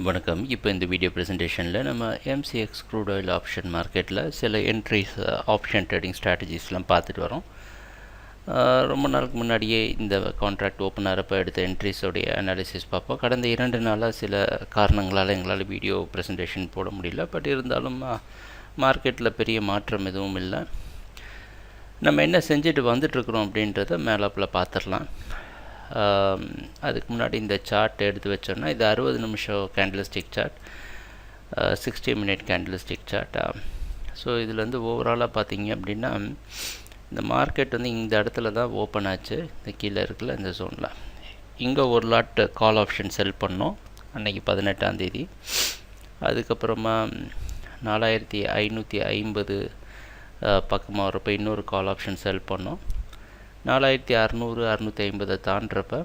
வணக்கம். இப்போ இந்த வீடியோ ப்ரெசன்டேஷனில் நம்ம Mcx Crude oil ஆப்ஷன் மார்க்கெட்டில் சில என்ட்ரிஸ் ஆப்ஷன் ட்ரேடிங் ஸ்ட்ராட்டஜிஸ்லாம் பார்த்துட்டு வரோம். ரொம்ப நாளுக்கு முன்னாடியே இந்த கான்ட்ராக்ட் ஓப்பன் ஆகிறப்ப எடுத்த என்ட்ரிஸோடைய அனாலிசிஸ் பார்ப்போம். கடந்த 2 நாளாக சில காரணங்களால் எங்களால் வீடியோ ப்ரெசன்டேஷன் போட முடியல. பட் இருந்தாலும் மார்க்கெட்டில் பெரிய மாற்றம் எதுவும் இல்லை. நம்ம என்ன செஞ்சுட்டு வந்துட்டுருக்குறோம் அப்படின்றத மேலாப்பில் பார்த்துடலாம். அதுக்கு முன்னாடி இந்த சார்ட் எடுத்து வச்சோன்னா இது 60 நிமிஷம் candlestick chart, 60 minute candlestick chart. So இதில் வந்து ஓவராலாக பார்த்தீங்க அப்படின்னா இந்த மார்க்கெட் வந்து இந்த இடத்துல தான் ஓப்பன் ஆச்சு. இந்த கீழே இருக்குல்ல இந்த ஜோனில் இங்கே ஒரு லாட் கால் ஆப்ஷன் செல் பண்ணோம் அன்றைக்கி 18ஆம் தேதி. அதுக்கப்புறமா 4550 பக்கமாக வரப்போ இன்னொரு கால் ஆப்ஷன் செல் பண்ணோம். 4600 650 தாண்டுறப்ப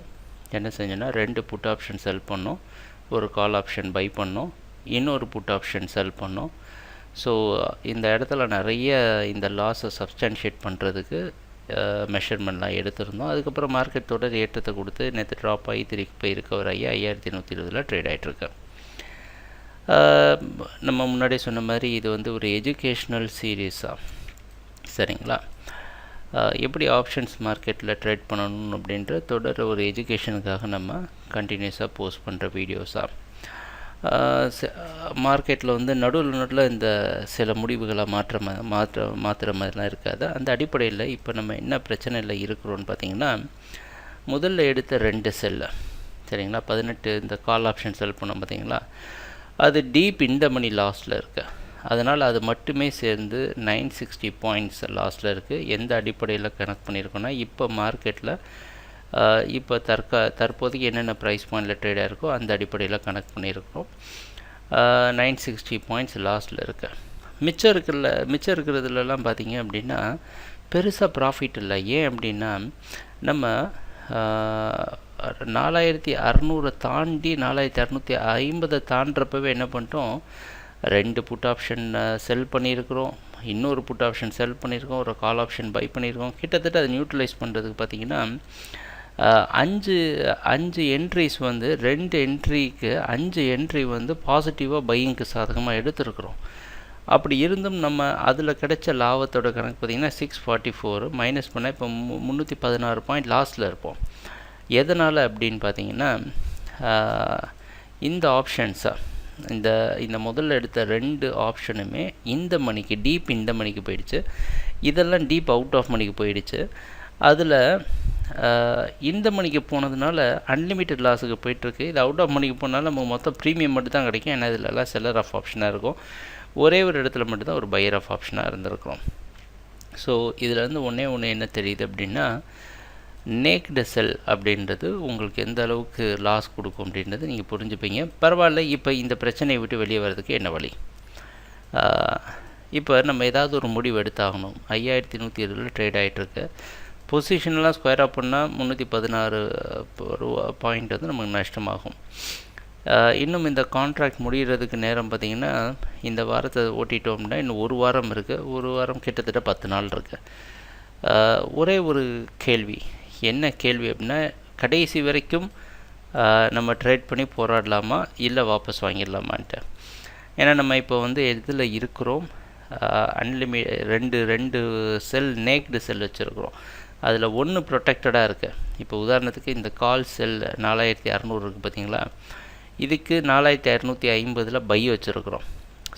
என்ன செஞ்சோன்னா 2 புட் ஆப்ஷன் செல் பண்ணோம், ஒரு கால் ஆப்ஷன் பை பண்ணோம், இன்னொரு புட் ஆப்ஷன் செல் பண்ணோம். ஸோ இந்த இடத்துல நிறைய இந்த லாஸை சப்ஸ்டான்ஷியேட் பண்ணுறதுக்கு மெஷர்மெண்ட்லாம் எடுத்திருந்தோம். அதுக்கப்புறம் மார்க்கெட் தொடர் ஏற்றத்தை கொடுத்து நேற்று ட்ராப் ஆகி திருப்பி போய் ரிகவர் ஆகி 5120 ட்ரேட் ஆகிட்டுருக்கு. நம்ம முன்னாடியே சொன்ன மாதிரி இது வந்து ஒரு எஜுகேஷ்னல் சீரீஸாக, சரிங்களா? எப்படி ஆப்ஷன்ஸ் மார்க்கெட்டில் ட்ரேட் பண்ணணும் அப்படின்ற தொடர் ஒரு எஜுகேஷனுக்காக நம்ம கண்டினியூஸாக போஸ்ட் பண்ணுற வீடியோஸாக. மார்க்கெட்டில் வந்து நடுவில் இந்த சில முடிவுகளை மாற்றுற மாதிரிலாம் இருக்காது. அந்த அடிப்படையில் இப்போ நம்ம என்ன பிரச்சனையில் இருக்கிறோன்னு பார்த்திங்கன்னா, முதல்ல எடுத்த 2 செல்லு, சரிங்களா, 18 இந்த கால் ஆப்ஷன் செல் பண்ணோம் பார்த்திங்களா, அது டீப் இந்த மணி லாஸ்ட்டில் இருக்குது. அதனால் அது மட்டுமே சேர்ந்து 960 பாயிண்ட்ஸ் லாஸ்ட்டில் இருக்குது. எந்த அடிப்படையில் கனெக்ட் பண்ணியிருக்கோன்னா, இப்போ மார்க்கெட்டில் இப்போ தற்போதைக்கு என்னென்ன ப்ரைஸ் பாயிண்டில் ட்ரேடாக இருக்கோ அந்த அடிப்படையில் கனெக்ட் பண்ணியிருக்கோம். 960 பாயிண்ட்ஸ் லாஸ்ட்டில் இருக்குது. மிச்சம் இருக்கிறதுலலாம் பார்த்திங்க அப்படின்னா பெருசாக ப்ராஃபிட் இல்லை. ஏன் அப்படின்னா நம்ம 4600 தாண்டி 4650 தாண்டுறப்பவே என்ன பண்ணிட்டோம், 2 புட் ஆப்ஷன் செல் பண்ணியிருக்கிறோம், இன்னொரு புட் ஆப்ஷன் செல் பண்ணியிருக்கோம், ஒரு கால் ஆப்ஷன் பை பண்ணியிருக்கோம். கிட்டத்தட்ட அதை நியூட்ரலைஸ் பண்ணுறதுக்கு பார்த்திங்கன்னா 5 என்ட்ரிஸ் வந்து 2 என்ட்ரிக்கு 5 என்ட்ரி வந்து பாசிட்டிவாக பையிங்க்கு சாதகமாக எடுத்துருக்குறோம். அப்படி இருந்தும் நம்ம அதில் கிடைச்ச லாபத்தோட கணக்கு பார்த்திங்கன்னா 644 மைனஸ் பண்ணால் இப்போ 316 பாயிண்ட் லாஸ்ட்டில் இருப்போம். எதனால் அப்படின்னு பார்த்திங்கன்னா இந்த ஆப்ஷன்ஸாக இந்த முதல்ல எடுத்த 2 ஆப்ஷனுமே இந்த மணிக்கு டீப் இந்த மணிக்கு போயிடுச்சு. இதெல்லாம் டீப் அவுட் ஆஃப் மணிக்கு போயிடுச்சு. அதில் இந்த மணிக்கு போனதுனால அன்லிமிட்டட் லாஸுக்கு போயிட்டுருக்கு. இது அவுட் ஆஃப் மணிக்கு போனாலும் நம்ம மொத்தம் ப்ரீமியம் மட்டும் தான் கிடைக்கும். ஏன்னா இதிலெல்லாம் செல்லர் ஆஃப் ஆப்ஷனாக இருக்கும். ஒரே ஒரு இடத்துல மட்டும்தான் ஒரு பையர் ஆஃப் ஆப்ஷனாக இருந்திருக்கிறோம். ஸோ இதில் வந்து ஒன்று என்ன தெரியுது அப்படின்னா, நேக்டு செல் அப்படின்றது உங்களுக்கு எந்த அளவுக்கு லாஸ் கொடுக்கும் அப்படின்றது நீங்கள் புரிஞ்சுப்பீங்க. பரவாயில்ல, இப்போ இந்த பிரச்சனையை விட்டு வெளியே வர்றதுக்கு என்ன வழி? இப்போ நம்ம ஏதாவது ஒரு முடிவு எடுத்தாகணும். 5120 ட்ரேட் ஆகிட்டுருக்கு. பொசிஷன்லாம் ஸ்கொயர் ஆஃப் பண்ணால் 316 பாயிண்ட் வந்து நமக்கு நஷ்டமாகும். இன்னும் இந்த கான்ட்ராக்ட் முடிகிறதுக்கு நேரம் பார்த்திங்கன்னா இந்த வாரத்தை ஓட்டிட்டோம்னா இன்னும் ஒரு வாரம் இருக்குது. ஒரு வாரம் கிட்டத்தட்ட 10 நாள் இருக்குது. ஒரே ஒரு கேள்வி, என்ன கேள்வி அப்படின்னா, கடைசி வரைக்கும் நம்ம ட்ரேட் பண்ணி போராடலாமா இல்லை வாபஸ் வாங்கிடலாமான்ட்டு. ஏன்னா நம்ம இப்போ வந்து இதில் இருக்கிறோம், ரெண்டு செல் நேக்டு செல் வச்சுருக்குறோம். அதில் 1 ப்ரொடெக்டடாக இருக்குது. இப்போ உதாரணத்துக்கு இந்த கால் செல் 4600 இருக்குது பார்த்திங்களா, இதுக்கு 4250 பை வச்சுருக்குறோம்.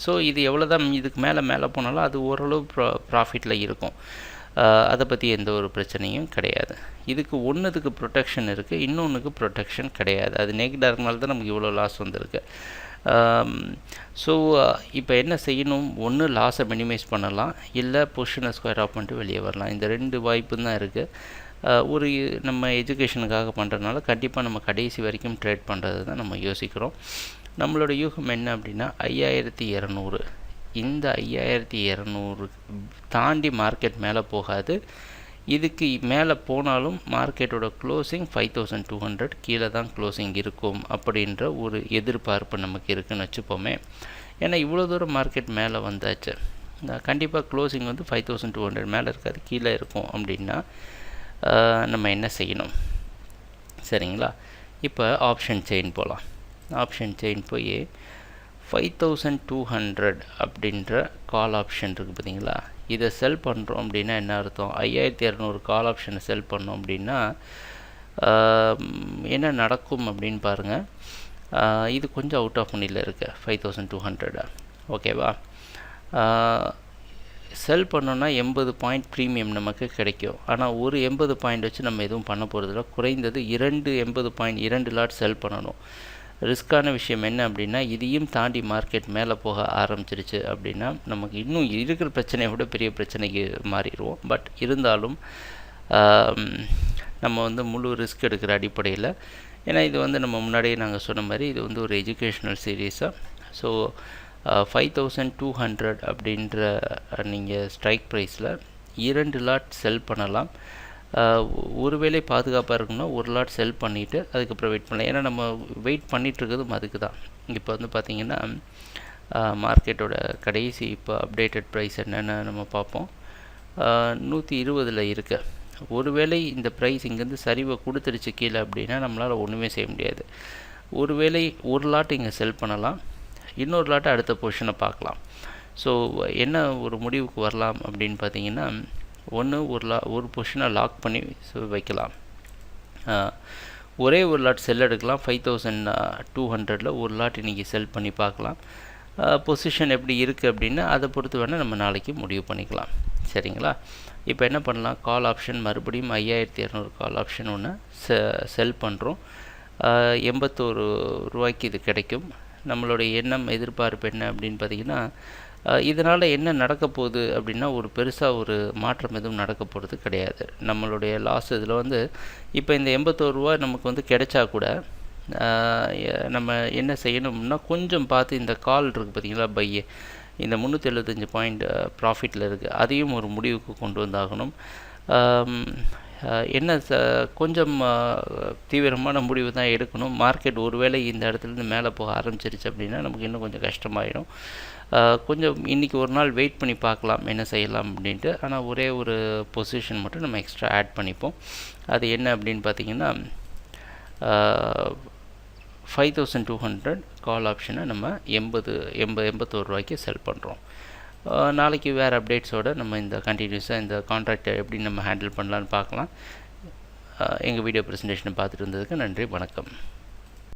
ஸோ இது எவ்வளோ தான் இதுக்கு மேலே போனாலும் அது ஓரளவு ப்ராஃபிட்டில் இருக்கும். அதை பற்றி எந்த ஒரு பிரச்சனையும் கிடையாது. இதுக்கு ஒன்றுத்துக்கு ப்ரொடெக்ஷன் இருக்குது, இன்னொன்றுக்கு ப்ரொடெக்ஷன் கிடையாது. அது நேக்டாக இருக்கனால தான் நமக்கு இவ்வளோ லாஸ் வந்திருக்கு. ஸோ இப்போ என்ன செய்யணும், ஒன்று லாஸை மினிமைஸ் பண்ணலாம், இல்லை பொசிஷனை ஸ்கொயர் ஆஃப் பண்ணிட்டு வெளியே வரலாம். இந்த 2 வாய்ப்பு தான் இருக்குது. ஒரு நம்ம எஜுகேஷனுக்காக பண்ணுறதுனால கண்டிப்பாக நம்ம கடைசி வரைக்கும் ட்ரேட் பண்ணுறது தான் நம்ம யோசிக்கிறோம். நம்மளோட யூகம் என்ன அப்படின்னா 5200, இந்த 5200 தாண்டி மார்க்கெட் மேலே போகாது. இதுக்கு மேலே போனாலும் மார்க்கெட்டோட க்ளோசிங் 5200 கீழே தான் க்ளோசிங் இருக்கும் அப்படின்ற ஒரு எதிர்பார்ப்பு நமக்கு இருக்குதுன்னு வச்சுப்போமே. ஏன்னா இவ்வளோ தூரம் மார்க்கெட் மேலே வந்தாச்சு, கண்டிப்பாக க்ளோசிங் வந்து 5200 மேலே இருக்காது, கீழே இருக்கும். அப்படின்னா நம்ம என்ன செய்யணும், சரிங்களா? இப்போ ஆப்ஷன் செயின் போகலாம். ஆப்ஷன் செயின் போய் 5200 அப்படின்ற கால் ஆப்ஷன் இருக்குது பார்த்தீங்களா, இதை செல் பண்ணுறோம் அப்படின்னா என்ன அர்த்தம், 5200 கால் ஆப்ஷனை செல் பண்ணோம் அப்படின்னா என்ன நடக்கும் அப்படின்னு பாருங்கள். இது கொஞ்சம் அவுட் ஆஃப் மணியில் இருக்குது 5200. ஓகேவா, செல் பண்ணோன்னா 80 பாயிண்ட் ப்ரீமியம் நமக்கு கிடைக்கும். ஆனால் ஒரு 80 பாயிண்ட் வச்சு நம்ம எதுவும் பண்ண போகிறதில்ல. குறைந்தது 80 பாயிண்ட் 2 லாட் செல் பண்ணணும். ரிஸ்க்கான விஷயம் என்ன அப்படின்னா, இதையும் தாண்டி மார்க்கெட் மேலே போக ஆரம்பிச்சிருச்சு அப்படின்னா நமக்கு இன்னும் இருக்கிற பிரச்சனையை விட பெரிய பிரச்சனைக்கு மாறிடுவோம். பட் இருந்தாலும் நம்ம வந்து முழு ரிஸ்க் எடுக்கிற அடிப்படையில், ஏன்னா இது வந்து நம்ம முன்னாடியே நாங்கள் சொன்ன மாதிரி இது வந்து ஒரு எஜுகேஷ்னல் சீரீஸாக. ஸோ 5200 அப்படின்ற நீங்கள் ஸ்ட்ரைக் ப்ரைஸில் 2 லாட் செல் பண்ணலாம். ஒருவேளை பாதுகாப்பாக இருக்குன்னா ஒரு லாட் செல் பண்ணிவிட்டு அதுக்கப்புறம் வெயிட் பண்ணலாம். ஏன்னா நம்ம வெயிட் பண்ணிகிட்ருக்கிறதும் அதுக்கு தான். இப்போ வந்து பார்த்திங்கன்னா மார்க்கெட்டோட கடைசி இப்போ அப்டேட்டட் ப்ரைஸ் என்னென்னு நம்ம பார்ப்போம். 120 இருக்கு. ஒருவேளை இந்த ப்ரைஸ் இங்கேருந்து சரிவை கொடுத்துருச்சு கீழே அப்படின்னா நம்மளால் ஒன்றுமே செய்ய முடியாது. ஒருவேளை ஒரு லாட் இங்கே செல் பண்ணலாம், இன்னொரு லாட்டை அடுத்த பொசிஷனை பார்க்கலாம். ஸோ என்ன ஒரு முடிவுக்கு வரலாம் அப்படின்னு பார்த்தீங்கன்னா, ஒன்று ஒரு பொசிஷனை லாக் பண்ணி வைக்கலாம். ஒரே ஒரு லாட் செல் எடுக்கலாம். 5200 ஒரு லாட் இன்றைக்கி செல் பண்ணி பார்க்கலாம். பொசிஷன் எப்படி இருக்குது அப்படின்னா அதை பொறுத்து வேணால் நம்ம நாளைக்கு முடிவு பண்ணிக்கலாம். சரிங்களா, இப்போ என்ன பண்ணலாம், கால் ஆப்ஷன் மறுபடியும் 5200 கால் ஆப்ஷன் ஒன்று செல் பண்ணுறோம். 81 ரூபாய்க்கு இது கிடைக்கும். நம்மளுடைய எண்ணம் எதிர்பார்ப்பு என்ன அப்படின்னு பார்த்திங்கன்னா, இதனால் என்ன நடக்க போகுது அப்படின்னா ஒரு பெருசாக ஒரு மாற்றம் எதுவும் நடக்க போகிறது கிடையாது. நம்மளுடைய லாஸ் இதில் வந்து இப்போ இந்த 81 ரூபா நமக்கு வந்து கிடைச்சா கூட நம்ம என்ன செய்யணும்னா கொஞ்சம் பார்த்து இந்த கால் இருக்குது பார்த்திங்களா, பையே இந்த 375 பாயிண்ட் ப்ராஃபிட்டில் இருக்குது, அதையும் ஒரு முடிவுக்கு கொண்டு வந்தாகணும். என்ன கொஞ்சம் தீவிரமான முடிவு தான் எடுக்கணும். மார்க்கெட் ஒருவேளை இந்த இடத்துலேருந்து மேலே போக ஆரம்பிச்சிருச்சு அப்படின்னா நமக்கு இன்னும் கொஞ்சம் கஷ்டமாயிடும். கொஞ்சம் இன்றைக்கி ஒரு நாள் வெயிட் பண்ணி பார்க்கலாம் என்ன செய்யலாம் அப்படின்ட்டு. ஆனால் ஒரே ஒரு பொசிஷன் மட்டும் நம்ம எக்ஸ்ட்ரா ஆட் பண்ணிப்போம். அது என்ன அப்படின்னு பார்த்திங்கன்னா 5200 கால் ஆப்ஷனை நம்ம 81 ரூபாய்க்கு செல் பண்ணுறோம். நாளைக்கு வேறு அப்டேட்ஸோடு நம்ம இந்த கண்டினியூஸாக இந்த கான்ட்ராக்டை எப்படி நம்ம ஹேண்டில் பண்ணலான்னு பார்க்கலாம். எங்கள் வீடியோ ப்ரெசன்டேஷனை பார்த்துட்டு இருந்ததுக்கு நன்றி, வணக்கம்.